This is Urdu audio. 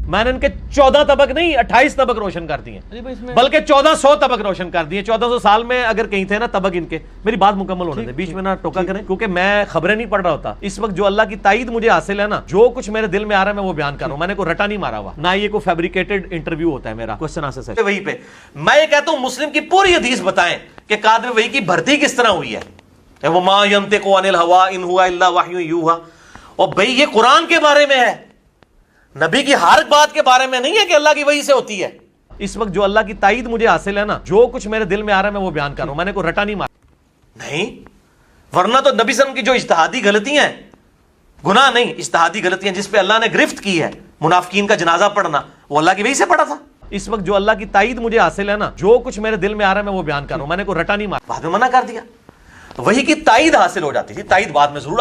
میں نے ان کے 14 طبق نہیں 28 طبق روشن کر دیے، بلکہ 1400 طبق روشن کر دیے۔ 1400 سال میں اگر کہیں تھے نا طبق ان کے۔ میری بات مکمل ہونے دیں، بیچ میں نہ ٹوکا کریں، کیونکہ میں خبریں نہیں پڑھ رہا ہوتا اس وقت۔ جو اللہ کی تائید مجھے حاصل ہے نا، جو کچھ میرے دل میں آ رہا ہے میں وہ بیان کر رہا ہوں، میں نے کوئی رٹا نہیں مارا ہوا، نہ یہ کوئی فیبریکیٹڈ انٹرویو ہوتا ہے میرا کوسچن آنسر سیشن۔ وہی پہ میں یہ کہتا ہوں مسلم کی پوری حدیث بتائیں کہ قادر وحی کی بھرتی کس طرح ہوئی ہے۔ وَمَا يَنطِقُ عَنِ الْهَوَىٰ إِنْ هُوَ إِلَّا وَحْيٌ يُوحَىٰ۔ اور بھئی یہ قرآن کے بارے میں ہے، نبی کی ہر بات کے بارے میں نہیں ہے کہ اللہ کی وحی سے ہوتی ہے۔ اس وقت جو اللہ کی تائید مجھے حاصل ہے نا، جو کچھ میرے دل میں آ رہا ہے میں وہ بیان کر رہا ہوں، میں نے کوئی رٹا نہیں مارا نہیں، ورنہ تو نبی صلی اللہ علیہ وسلم کی جو اجتہادی غلطیاں ہیں، گناہ نہیں اجتہادی غلطیاں جس پہ اللہ نے گرفت کی ہے، منافقین کا جنازہ پڑھنا، وہ اللہ کی وحی سے پڑھا تھا۔ اس وقت جو اللہ کی تائید مجھے حاصل ہے نا، جو کچھ میرے دل میں آ رہا ہے میں وہ بیان کر رہا ہوں، میں نے کوئی رٹا نہیں مارا۔ بعد میں منع کر دیا، وحی کی تائید حاصل ہو جاتی تھی، تائید بعد میں ضرور